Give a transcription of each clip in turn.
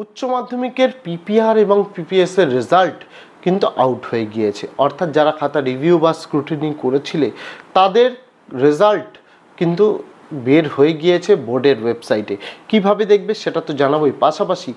উচ্চ মাধ্যমিকের পিপিআর এবং পিপিএস এর রেজাল্ট কিন্তু আউট হয়ে গিয়েছে। অর্থাৎ যারা খাতা রিভিউ বা স্ক্রুটিনি করেছিলে তাদের রেজাল্ট কিন্তু বের হয়ে গিয়েছে বোর্ডের ওয়েবসাইটে। কিভাবে দেখবে সেটা তো জানাবোই, পাশাপাশি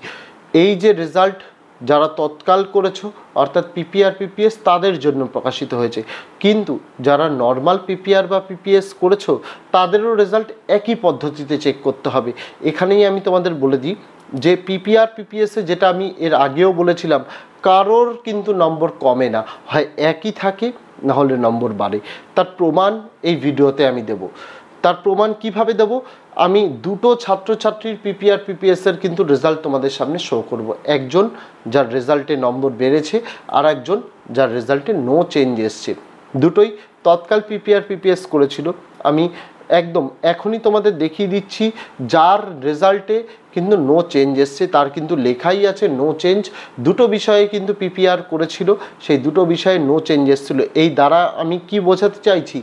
এই যে রেজাল্ট যারা তৎকাল করেছো অর্থাৎ পিপিআর পিপিএস তাদের জন্য প্রকাশিত হয়েছে, কিন্তু যারা নর্মাল পিপিআর বা পিপিএস করেছো তাদেরও রেজাল্ট একই পদ্ধতিতে চেক করতে হবে। এখানেই আমি তোমাদের বলে দিই যে পিপিআর পিপিএসে যেটা আমি এর আগেও বলেছিলাম, কারোর কিন্তু নম্বর কমে না, হয় একই থাকে না হলে নম্বর বাড়ে। তার প্রমাণ এই ভিডিওতে আমি দেব। তার প্রমাণ কিভাবে দেব, আমি দুটো ছাত্রছাত্রীর পিপিআর পিপিএস এর কিন্তু রেজাল্ট তোমাদের সামনে শো করব। একজন যার রেজাল্টে নম্বর বেড়েছে আর একজন যার রেজাল্টে নো চেঞ্জ এসছে। দুটোই তৎকাল পিপিআর পিপিএস করেছিল। আমি একদম এখনই তোমাদের দেখিয়ে দিচ্ছি যার রেজাল্টে কিন্তু নো চেঞ্জ এসছে, তার কিন্তু লেখাই আছে নো চেঞ্জ। দুটো বিষয়ে কিন্তু পিপিআর করেছিল, সেই দুটো বিষয়ে নো চেঞ্জ এসেছিলো। এই দ্বারা আমি কি বোঝাতে চাইছি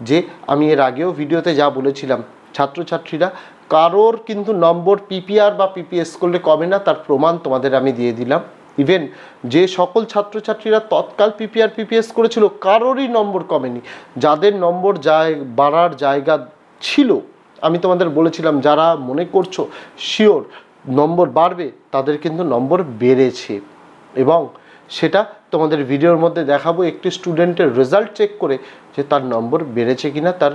যে আমি এর আগেও ভিডিওতে যা বলেছিলাম, ছাত্রছাত্রীরা কারোর কিন্তু নম্বর পিপিআর বা পিপিএস করলে কমে না, তার প্রমাণ তোমাদের আমি দিয়ে দিলাম। ইভেন যে সকল ছাত্রছাত্রীরা তৎকাল পিপিআর পিপিএস করেছিল কারোরই নম্বর কমেনি। যাদের নম্বর বাড়ার জায়গা ছিল, আমি তোমাদের বলেছিলাম যারা মনে করছো শিওর নম্বর বাড়বে তাদের কিন্তু নম্বর বেড়েছে, এবং সেটা তোমাদের ভিডিওর মধ্যে দেখাবো একটি স্টুডেন্টের রেজাল্ট চেক করে যে তার নম্বর বেড়েছে কিনা, তার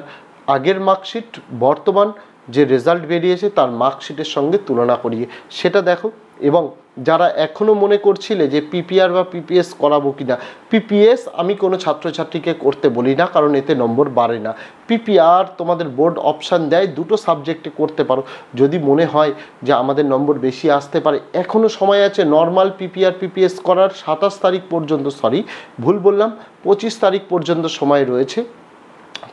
আগের মার্কশিট বর্তমান যে রেজাল্ট বেরিয়েছে তার মার্কশিটের সঙ্গে তুলনা করিয়ে সেটা দেখো। এবং যারা এখনও মনে করছিলে যে পিপিআর বা পিপিএস করাবো কিনা, পিপিএস আমি কোনো ছাত্রছাত্রীকে করতে বলি না, কারণ এতে নম্বর বাড়ে না। পিপিআর তোমাদের বোর্ড অপশান দেয় দুটো সাবজেক্টে করতে পারো। যদি মনে হয় যে আমাদের নম্বর বেশি আসতে পারে, এখনও সময় আছে। নর্মাল পিপিআর পিপিএস করার 27 তারিখ পর্যন্ত, ভুল বললাম, 25 তারিখ পর্যন্ত সময় রয়েছে।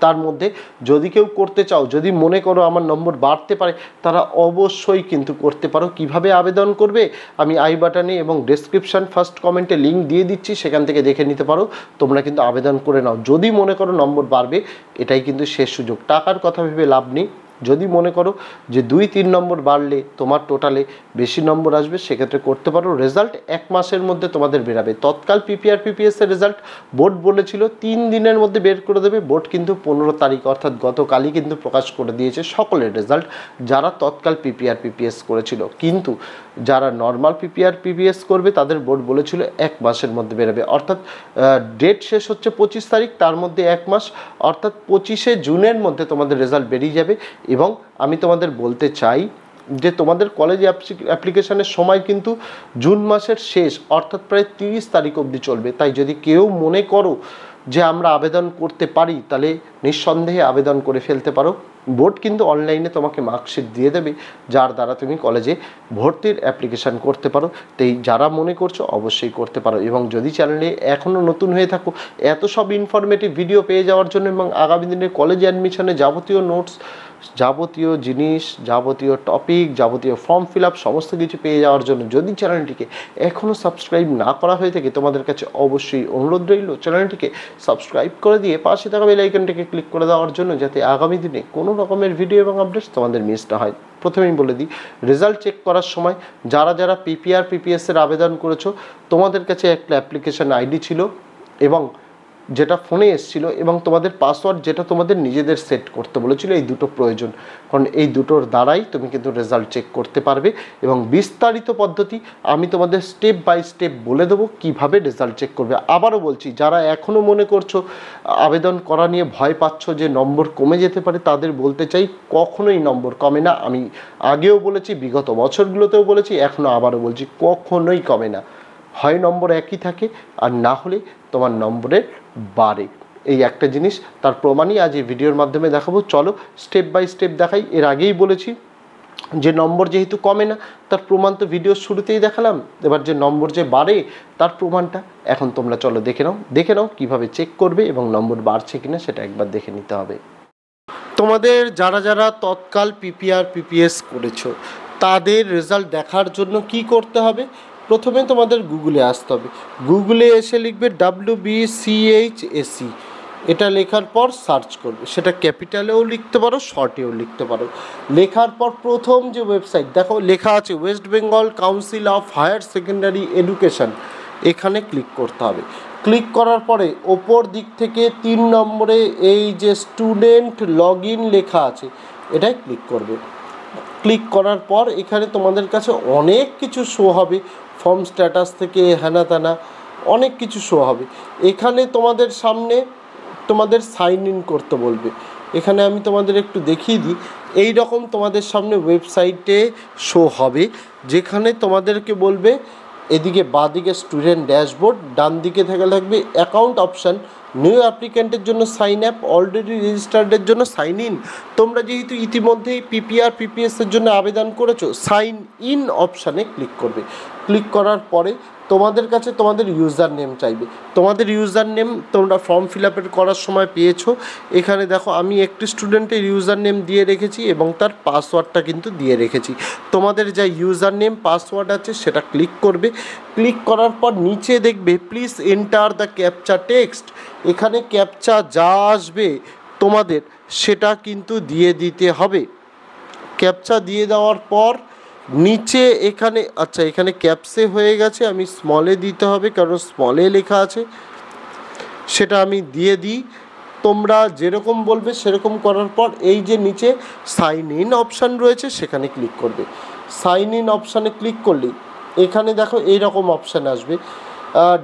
তার মধ্যে যদি কেউ করতে চাও, যদি মনে করো আমার নম্বর বাড়তে পারে, তারা অবশ্যই কিন্তু করতে পারো। কিভাবে আবেদন করবে আমি আই বাটনে এবং ডেসক্রিপশন ফার্স্ট কমেন্টে লিঙ্ক দিয়ে দিচ্ছি, সেখান থেকে দেখে নিতে পারো। তোমরা কিন্তু আবেদন করে নাও। যদি মনে করো নম্বর বাড়বে, এটাই কিন্তু শেষ সুযোগ। টাকার কথা ভেবে লাভ নেই। যদি মনে করো যে 2-3 নম্বর বাড়লে তোমার টোটালে বেশি নম্বর আসবে, সেক্ষেত্রে করতে পারো। রেজাল্ট 1 মাসের মধ্যে তোমাদের বেরাবে। তৎকাল পিপিআর পিপিএস এর রেজাল্ট বোর্ড বলেছিল 3 দিনের মধ্যে বের করে দেবে। বোর্ড কিন্তু 15 তারিখ অর্থাৎ গতকালই কিন্তু প্রকাশ করে দিয়েছে সকলের রেজাল্ট যারা তৎকাল পিপিআর পিপিএস করেছিল। কিন্তু যারা নর্মাল পিপিআর পিপিএস করবে তাদের বোর্ড বলেছিল 1 মাসের মধ্যে বেরোবে। অর্থাৎ ডেট শেষ হচ্ছে 25 তারিখ, তার মধ্যে 1 মাস অর্থাৎ 25শে জুনের মধ্যে তোমাদের রেজাল্ট বেরিয়ে যাবে। এবং আমি তোমাদের বলতে চাই যে তোমাদের কলেজ অ্যাপ্লিকেশনের সময় কিন্তু জুন মাসের শেষ অর্থাৎ প্রায় 30 তারিখ অবধি চলবে। তাই যদি কেউ মনে করো যে আমরা আবেদন করতে পারি, তাহলে নিঃসন্দেহে আবেদন করে ফেলতে পারো। বোর্ড কিন্তু অনলাইনে তোমাকে মার্কশিট দিয়ে দেবে, যার দ্বারা তুমি কলেজে ভর্তির অ্যাপ্লিকেশান করতে পারো। তাই যারা মনে করছো অবশ্যই করতে পারো। এবং যদি চ্যানেলে এখনও নতুন হয়ে থাকো, এত সব ইনফরমেটিভ ভিডিও পেয়ে যাওয়ার জন্য এবং আগামী দিনে কলেজ অ্যাডমিশনে যাবতীয় নোটস, যাবতীয় জিনিস, যাবতীয় টপিক, যাবতীয় ফর্ম ফিল আপ সমস্ত কিছু পেয়ে যাওয়ার জন্য যদি চ্যানেলটিকে এখনও সাবস্ক্রাইব না করা হয়ে থাকে, তোমাদের কাছে অবশ্যই অনুরোধ রইল চ্যানেলটিকে সাবস্ক্রাইব করে দিয়ে পাশে থাকা বেল আইকনটিকে ক্লিক করে দেওয়ার জন্য, যাতে আগামী দিনে কোনো রকমের ভিডিও এবং আপডেটস তোমাদের মিস না হয়। প্রথমেই বলে দিই, রেজাল্ট চেক করার সময় যারা যারা পিপিআর পিপিএস এর আবেদন করেছো, তোমাদের কাছে একটা অ্যাপ্লিকেশন আইডি ছিল এবং যেটা ফোনে এসেছিল, এবং তোমাদের পাসওয়ার্ড যেটা তোমাদের নিজেদের সেট করতে বলেছিল। এই দুটো প্রয়োজন, কারণ এই দুটোর দ্বারাই তুমি কিন্তু রেজাল্ট চেক করতে পারবে। এবং বিস্তারিত পদ্ধতি আমি তোমাদের স্টেপ বাই স্টেপ বলে দেবো কীভাবে রেজাল্ট চেক করবে। আবারও বলছি, যারা এখনও মনে করছো আবেদন করা নিয়ে ভয় পাচ্ছ যে নম্বর কমে যেতে পারে, তাদের বলতে চাই কখনোই নম্বর কমে না। আমি আগেও বলেছি, বিগত বছরগুলোতেও বলেছি, এখনও আবারও বলছি, কখনোই কমে না। হয় নম্বর একই থাকে আর না হলে তোমার নম্বরের বাড়ে। এই একটা জিনিস, তার প্রমাণই আজ এই ভিডিওর মাধ্যমে দেখাবো। চলো স্টেপ বাই স্টেপ দেখাই। এর আগেই বলেছি যে নম্বর যেহেতু কমে না, তার প্রমাণ তো ভিডিওর শুরুতেই দেখালাম। এবার যে নম্বর যে বাড়ে তার প্রমাণটা এখন তোমরা চলো দেখে নাও কীভাবে চেক করবে এবং নম্বর বাড়ছে কিনা সেটা একবার দেখে নিতে হবে। তোমাদের যারা যারা তৎকাল পিপিআর পিপিএস করেছো তাদের রেজাল্ট দেখার জন্য কি করতে হবে? প্রথমে তোমাদের গুগলে আসতে হবে। গুগলে এসে লিখবে WBCHSE, এটা লেখার পর সার্চ করবে, সেটা ক্যাপিটালেও লিখতে পারো, শর্টেও লিখতে পারো। লেখার পর প্রথম যে ওয়েবসাইট দেখো লেখা আছে West Bengal Council of Higher Secondary Education, এখানে ক্লিক করতে হবে। ক্লিক করার পরে ওপর দিক থেকে 3 নম্বরে এই যে স্টুডেন্ট লগ ইন লেখা আছে, এটাই ক্লিক করবে। ক্লিক করার পর এখানে তোমাদের কাছে অনেক কিছু শো হবে, ফর্ম স্ট্যাটাস থেকে হ্যানা ত্যানা অনেক কিছু শো হবে। এখানে তোমাদের সামনে তোমাদের সাইন ইন করতে বলবে। এখানে আমি তোমাদের একটু দেখিয়ে দিই, এই রকম তোমাদের সামনে ওয়েবসাইটে শো হবে, যেখানে তোমাদেরকে বলবে এদিকে বাঁদিকে স্টুডেন্ট ড্যাশবোর্ড, ডান দিকে থেকে থাকবে অ্যাকাউন্ট অপশান, নিউ অ্যাপ্লিক্যান্টের জন্য সাইন আপ, অলরেডি রেজিস্টার্ডের জন্য সাইন ইন। তোমরা যেহেতু ইতিমধ্যেই পিপিআর পিপিএসের জন্য আবেদন করেছো, সাইন ইন অপশানে ক্লিক করবে। ক্লিক করার পরে তোমাদের কাছে তোমাদের ইউজার নেম চাইবে। তোমাদের ইউজার নেম তোমরা ফর্ম ফিল আপের করার সময় পেয়েছো। এখানে দেখো আমি একটি স্টুডেন্টের ইউজার নেম দিয়ে রেখেছি এবং তার পাসওয়ার্ডটা কিন্তু দিয়ে রেখেছি। তোমাদের যা ইউজার নেম পাসওয়ার্ড আছে সেটা ক্লিক করবে। ক্লিক করার পর নিচে দেখবে please enter the captcha text, এখানে ক্যাপচা যা আসবে তোমাদের সেটা কিন্তু দিয়ে দিতে হবে। ক্যাপচা দিয়ে দেওয়ার পর নিচে এখানে আচ্ছা এখানে ক্যাপসে হয়ে গেছে, আমি স্মলে দিতে হবে কারণ স্মলে লেখা আছে, সেটা আমি দিয়ে দিই। তোমরা যেরকম বলবে সেরকম করার পর এই যে নিচে সাইন ইন অপশান রয়েছে সেখানে ক্লিক করবে। সাইন ইন অপশানে ক্লিক করলেই এখানে দেখো এইরকম অপশান আসবে।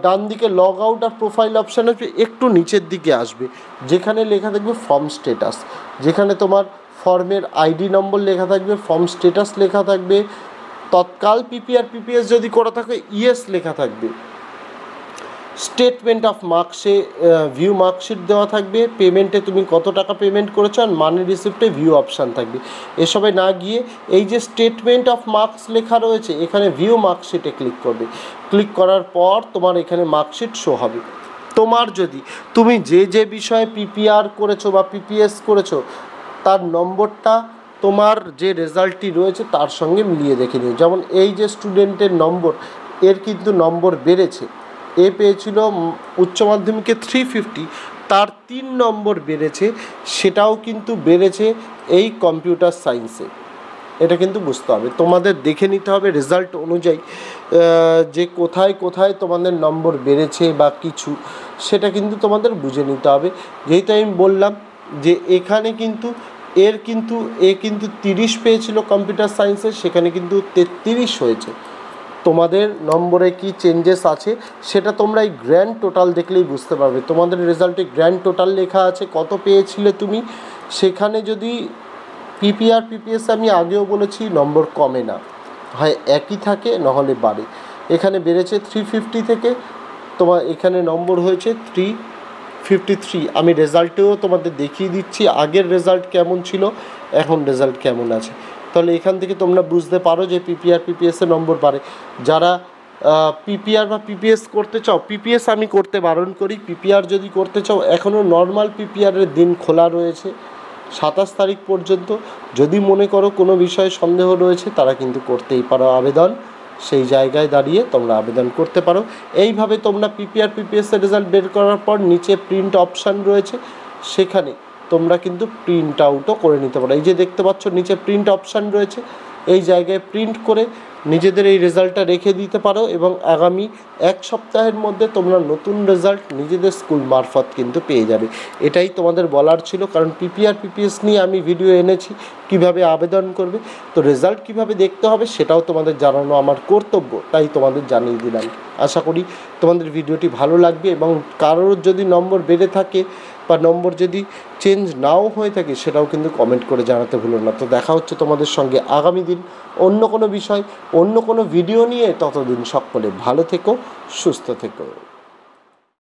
ডান দিকে লগ আউট আর প্রোফাইল অপশান আসবে, একটু নিচের দিকে আসবে যেখানে লেখা থাকবে ফর্ম স্ট্যাটাস, যেখানে তোমার ফর্মের আইডি নম্বর লেখা থাকবে, ফর্ম স্ট্যাটাস লেখা থাকবে, তৎকাল পিপিআর পিপিএস যদি করা থাকে ইয়েস লেখা থাকবে, স্টেটমেন্ট অফ মার্কসে ভিউ মার্কশিট দেওয়া থাকবে, পেমেন্টে তুমি কত টাকা পেমেন্ট করেছো আর মানি রিসিপ্টে ভিউ অপশান থাকবে। এসবে না গিয়ে এই যে স্টেটমেন্ট অফ মার্কস লেখা রয়েছে এখানে ভিউ মার্কশিটে ক্লিক করবে। ক্লিক করার পর তোমার এখানে মার্কশিট শো হবে। তোমার যদি তুমি যে বিষয়ে পিপিআর করেছো বা পিপিএস করেছো তার নম্বরটা তোমার যে রেজাল্টটি রয়েছে তার সঙ্গে মিলিয়ে দেখে নিও। যেমন এই যে স্টুডেন্টের নম্বর, এর কিন্তু নম্বর বেড়েছে, এ পেয়েছিল উচ্চ মাধ্যমিকে 350, তার 3 নম্বর বেড়েছে, সেটাও কিন্তু বেড়েছে এই কম্পিউটার সায়েন্সে। এটা কিন্তু বুঝতে হবে, তোমাদের দেখে নিতে হবে রেজাল্ট অনুযায়ী যে কোথায় কোথায় তোমাদের নম্বর বেড়েছে বা কিছু, সেটা কিন্তু তোমাদের বুঝে নিতে হবে। যেহেতু আমি বললাম যে এখানে কিন্তু এ কিন্তু 30 পেয়েছিল কম্পিউটার সায়েন্সে, সেখানে কিন্তু 33 হয়েছে। তোমাদের নম্বরে কি চেঞ্জেস আছে সেটা তোমরা এই গ্র্যান্ড টোটাল দেখলেই বুঝতে পারবে। তোমাদের রেজাল্টে গ্র্যান্ড টোটাল লেখা আছে কত পেয়েছিলে তুমি, সেখানে যদি পিপিআর পিপিএস আমি আগেও বলেছি নম্বর কমে না, হয় একই থাকে নাহলে বাড়ে। এখানে বেড়েছে 350 থেকে, তোমার এখানে নম্বর হয়েছে 353। আমি রেজাল্টেও তোমাদের দেখিয়ে দিচ্ছি আগের রেজাল্ট কেমন ছিল, এখন রেজাল্ট কেমন আছে। তাহলে এখান থেকে তোমরা বুঝতে পারো যে পিপিআর পিপিএসের নম্বর বাড়ে। যারা পিপিআর বা পিপিএস করতে চাও, পিপিএস আমি করতে বারণ করি, পিপিআর যদি করতে চাও এখনও নর্মাল পিপিআরের দিন খোলা রয়েছে 27 তারিখ পর্যন্ত। যদি মনে করো কোনো বিষয়ে সন্দেহ রয়েছে তারা কিন্তু করতেই পারো আবেদন, সেই জায়গায় দাঁড়িয়ে তোমরা আবেদন করতে পারো। এইভাবে তোমরা পিপিআর পিপিএসের রেজাল্ট বের করার পর নিচে প্রিন্ট অপশান রয়েছে, সেখানে তোমরা কিন্তু প্রিন্ট আউটও করে নিতে পারো। এই যে দেখতে পাচ্ছ নিচে প্রিন্ট অপশান রয়েছে, এই জায়গায় প্রিন্ট করে নিজেদের এই রেজাল্টটা রেখে দিতে পারো এবং আগামী 1 সপ্তাহের মধ্যে তোমরা নতুন রেজাল্ট নিজেদের স্কুল মারফত কিন্তু পেয়ে যাবে। এটাই তোমাদের বলার ছিল, কারণ পিপিআর পিপিএস নিয়ে আমি ভিডিও এনেছি কিভাবে আবেদন করবে, তো রেজাল্ট কিভাবে দেখতে হবে সেটাও তোমাদের জানানো আমার কর্তব্য, তাই তোমাদের জানিয়ে দিলাম। আশা করি তোমাদের ভিডিওটি ভালো লাগবে এবং কারোর যদি নম্বর বেড়ে থাকে বা নম্বর যদি চেঞ্জ নাও হয়ে থাকে সেটাও কিন্তু কমেন্ট করে জানাতে ভুলো না। তো দেখা হচ্ছে তোমাদের সঙ্গে আগামী দিন অন্য কোনো বিষয়, অন্য কোনো ভিডিও নিয়ে। ততদিন সকলে ভালো থেকো, সুস্থ থেকো।